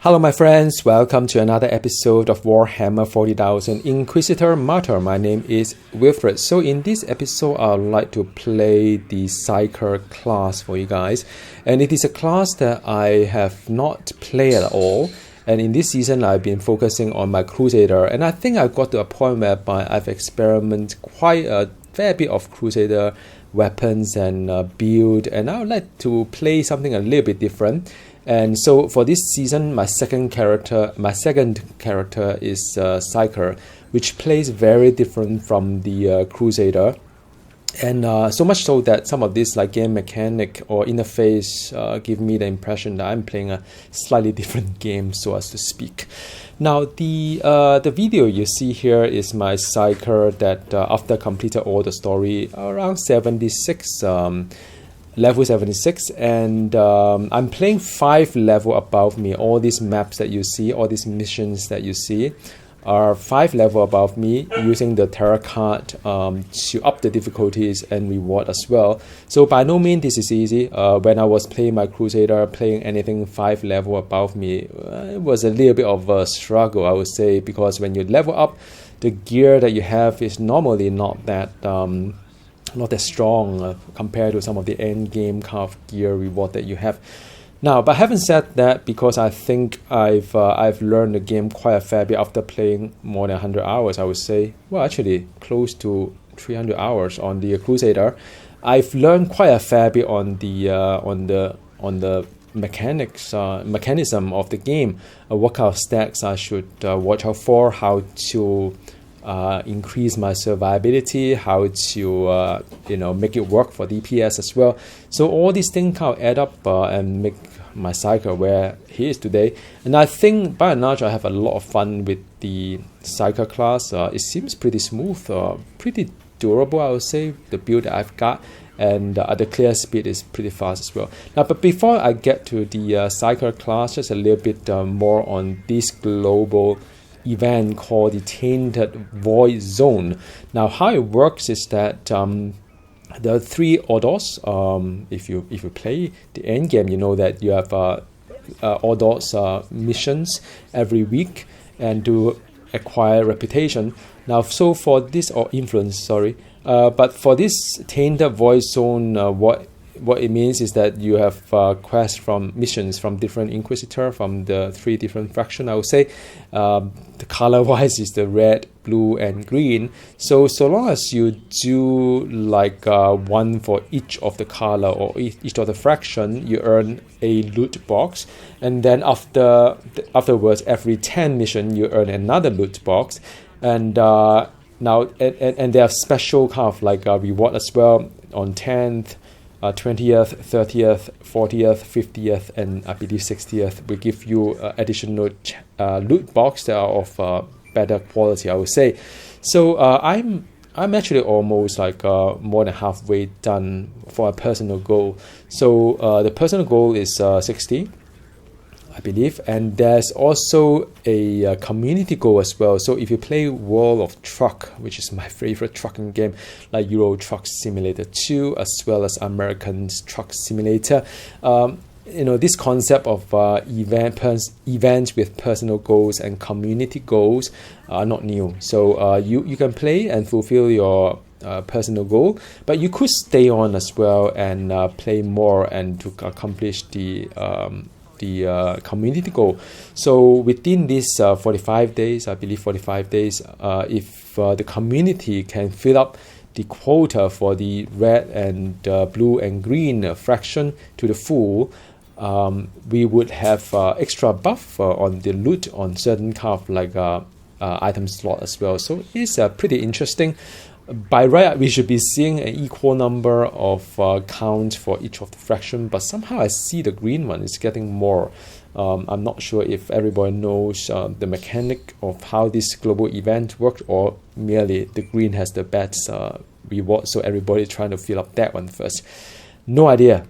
Hello my friends, welcome to another episode of Warhammer 40,000 Inquisitor Martyr. My name is Wilfred. So in this episode, I would like to play the Psyker class for you guys. And it is a class that I have not played at all. And in this season, I've been focusing on my Crusader. And I think I've got to a point whereby I've experimented quite a fair bit of Crusader weapons and build. And I would like to play something a little bit different. And so for this season, my second character is Psyker, which plays very different from the Crusader. And so much so that some of this like game mechanic or interface give me the impression that I'm playing a slightly different game, so as to speak. Now the video you see here is my Psyker that after completed all the story around 76. Level 76, and I'm playing 5 level above me. All these maps that you see, all these missions that you see are 5 level above me, using the tarot card to up the difficulties and reward as well. So by no means this is easy. When I was playing my Crusader, playing anything 5 level above me, it was a little bit of a struggle, I would say, because when you level up, the gear that you have is normally not that strong compared to some of the end game kind of gear reward that you have. Now, but having said that, because I think I've learned the game quite a fair bit after playing more than 100 hours, I would say, well, actually close to 300 hours on the Crusader. I've learned quite a fair bit on the mechanism of the game. What kind of stacks I should watch out for, how to increase my survivability, how to make it work for DPS as well. So all these things kind of add up and make my Psyker where he is today. And I think by and large I have a lot of fun with the Psyker class. It seems pretty smooth, pretty durable, I would say, the build that I've got. And the clear speed is pretty fast as well. Now, but before I get to the Psyker class, just a little bit more on this global event called the Tainted Void Zone. Now, how it works is that the 3 Ordos, if you play the end game, you know that you have Ordos missions every week and to acquire reputation. Now, so for this, or influence, sorry, but for this Tainted Void Zone, what it means is that you have quests from missions from different Inquisitor, from the 3 different factions, I would say. The color wise is the red, blue, and green. So long as you do like one for each of the color or each of the faction, you earn a loot box. And then afterwards, every 10 mission, you earn another loot box. And now, and they have special kind of like reward as well on 10th. 20th, 30th, 40th, 50th, and I believe 60th will give you additional loot box that are of better quality, I would say. So I'm actually almost like more than halfway done for a personal goal. So the personal goal is 60, I believe, and there's also a community goal as well. So if you play World of Truck, which is my favorite trucking game, like Euro Truck Simulator 2 as well as American Truck Simulator, this concept of events with personal goals and community goals are not new. So you can play and fulfill your personal goal, but you could stay on as well and play more and to accomplish the community goal. So within this 45 days, I believe 45 days, if the community can fill up the quota for the red and blue and green faction to the full, we would have extra buff on the loot on certain kind of like item slot as well. So it's pretty interesting. By right, we should be seeing an equal number of counts for each of the faction, but somehow I see the green one is getting more. I'm not sure if everybody knows the mechanic of how this global event works, or merely the green has the best reward, so everybody trying to fill up that one first. No idea.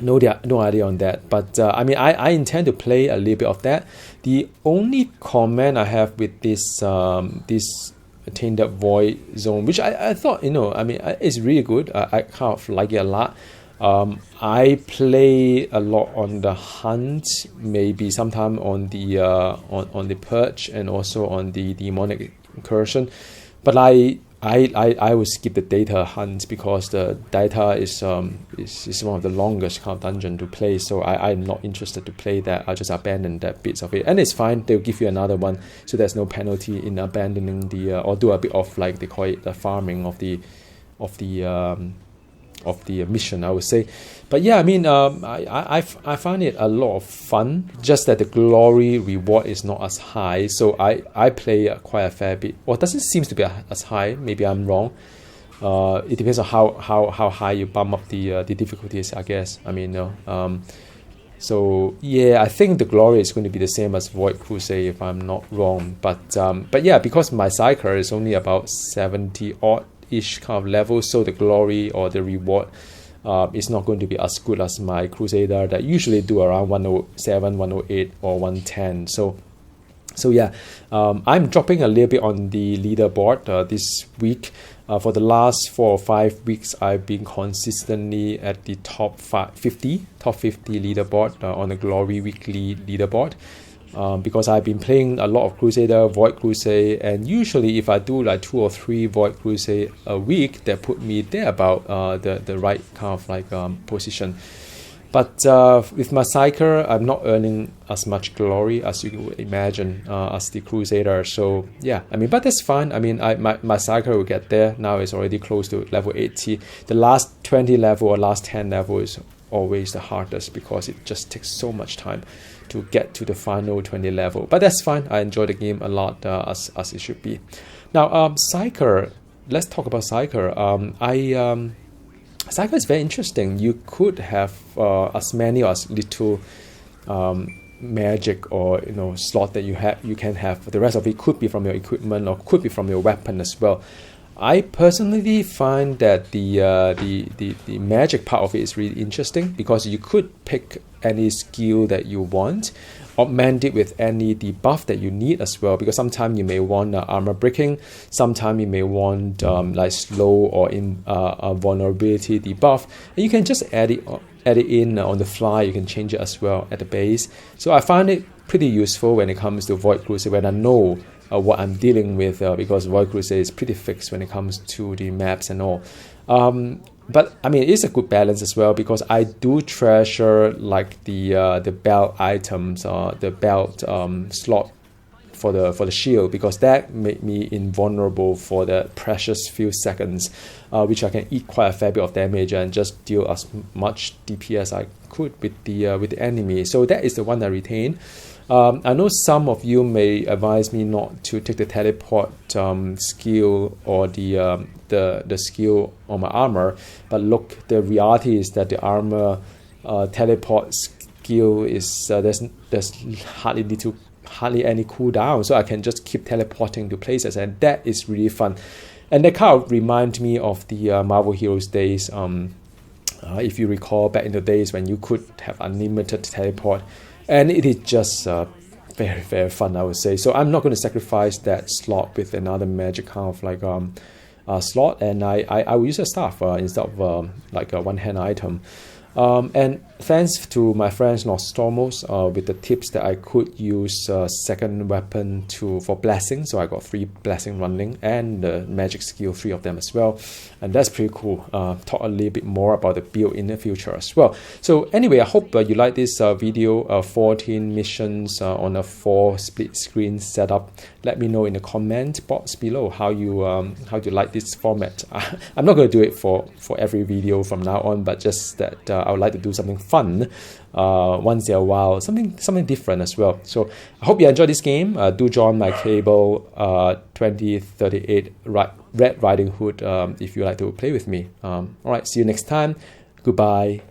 No idea on that. But I intend to play a little bit of that. The only comment I have with this Tainted Void Zone, which I thought, it's really good. I kind of like it a lot. I play a lot on the hunt, maybe sometime on the purge, and also on the demonic incursion. But I will skip the data hunt because the data is one of the longest kind of dungeon to play. So I'm not interested to play that. I just abandon that bits of it, and it's fine. They'll give you another one, so there's no penalty in abandoning the or do a bit of, like they call it, the farming of the mission, I would say. But yeah, I mean, I find it a lot of fun, just that the glory reward is not as high. So I play quite a fair bit. Well, it doesn't seem to be as high. Maybe I'm wrong. It depends on how high you bump up the difficulties, I guess. I mean, so yeah, I think the glory is going to be the same as Void Crusade, if I'm not wrong. But yeah, because my Psyker is only about 70 odd ish kind of level, so the glory or the reward is not going to be as good as my Crusader that usually do around 107, 108 or 110. So yeah, I'm dropping a little bit on the leaderboard this week. For the last 4 or 5 weeks, I've been consistently at the top 50 leaderboard on the Glory Weekly leaderboard. Because I've been playing a lot of Crusader, Void Crusade, and usually if I do like 2 or 3 Void Crusade a week, that put me there about the right kind of like position. But with my Psyker, I'm not earning as much glory as you would imagine as the Crusader. So yeah, I mean, but that's fine. I mean, my Psyker will get there. Now it's already close to level 80. The last 20 level or last 10 level is always the hardest because it just takes so much time to get to the final 20 level. But that's fine. I enjoy the game a lot as it should be. Now, Psyker, let's talk about Psyker. Psyker is very interesting. You could have as many or as little magic or slot that you can have. The rest of it could be from your equipment or could be from your weapon as well. I personally find that the magic part of it is really interesting because you could pick any skill that you want, augment it with any debuff that you need as well, because sometimes you may want armor breaking, sometimes you may want like slow or vulnerability debuff, and you can just add it in on the fly. You can change it as well at the base. So I find it pretty useful when it comes to Void Crusade, when I know what I'm dealing with, because Void Crusade is pretty fixed when it comes to the maps and all. But I mean, it's a good balance as well, because I do treasure like the belt items, the belt slot for the shield, because that made me invulnerable for the precious few seconds, which I can eat quite a fair bit of damage and just deal as much DP as I could with the enemy. So that is the one I retain. I know some of you may advise me not to take the teleport skill or the skill on my armor, but look, the reality is that the armor teleport skill is there's hardly any cooldown, so I can just keep teleporting to places, and that is really fun. And that kind of reminds me of the Marvel Heroes days. If you recall, back in the days when you could have unlimited teleport. And it is just very, very fun, I would say. So I'm not going to sacrifice that slot with another magic kind of like slot, and I will use a staff instead of like a one-hand item. And thanks to my friends Nostormos with the tips that I could use second weapon for blessing. So I got 3 blessing running and the magic skill, 3 of them as well. And that's pretty cool. Talk a little bit more about the build in the future as well. So anyway, I hope you like this video, 14 missions on a 4 split screen setup. Let me know in the comment box below how you like this format. I'm not going to do it for every video from now on, but just that I would like to do something fun once in a while, something different as well. So I hope you enjoy this game. Do join my Cable 2038 Red Riding Hood if you like to play with me. All right, see you next time. Goodbye.